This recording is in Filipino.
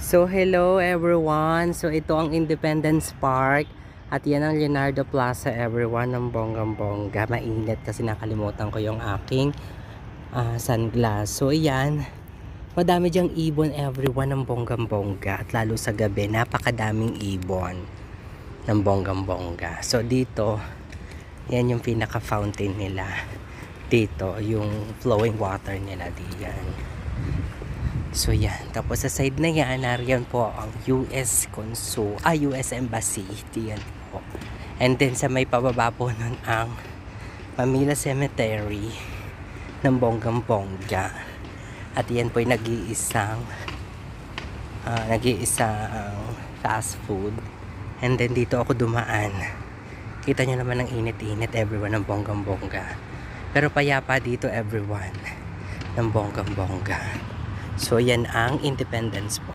So hello everyone. So ito ang Independence Park at yan ang Leonardo Plaza everyone ng bonggang-bongga. Mainit kasi nakalimutan ko yung aking sunglass. So ayan, madami diyang ibon everyone ng bonggang-bongga at lalo sa gabi napakadaming ibon ng bonggang-bongga. So dito, yan yung pinaka fountain nila. Dito yung flowing water nila diyan. So yan, tapos sa side na yan, nariyan po ang US Embassy, diyan po. And then sa may pababa po nun ang Manila Cemetery ng bonggang-bongga. At yan po ay nag-iisang fast food. And then dito ako dumaan. Kita nyo naman ang init-init everyone ng bonggang-bongga. Pero payapa dito everyone ng bonggang-bongga. So yan ang Independence po.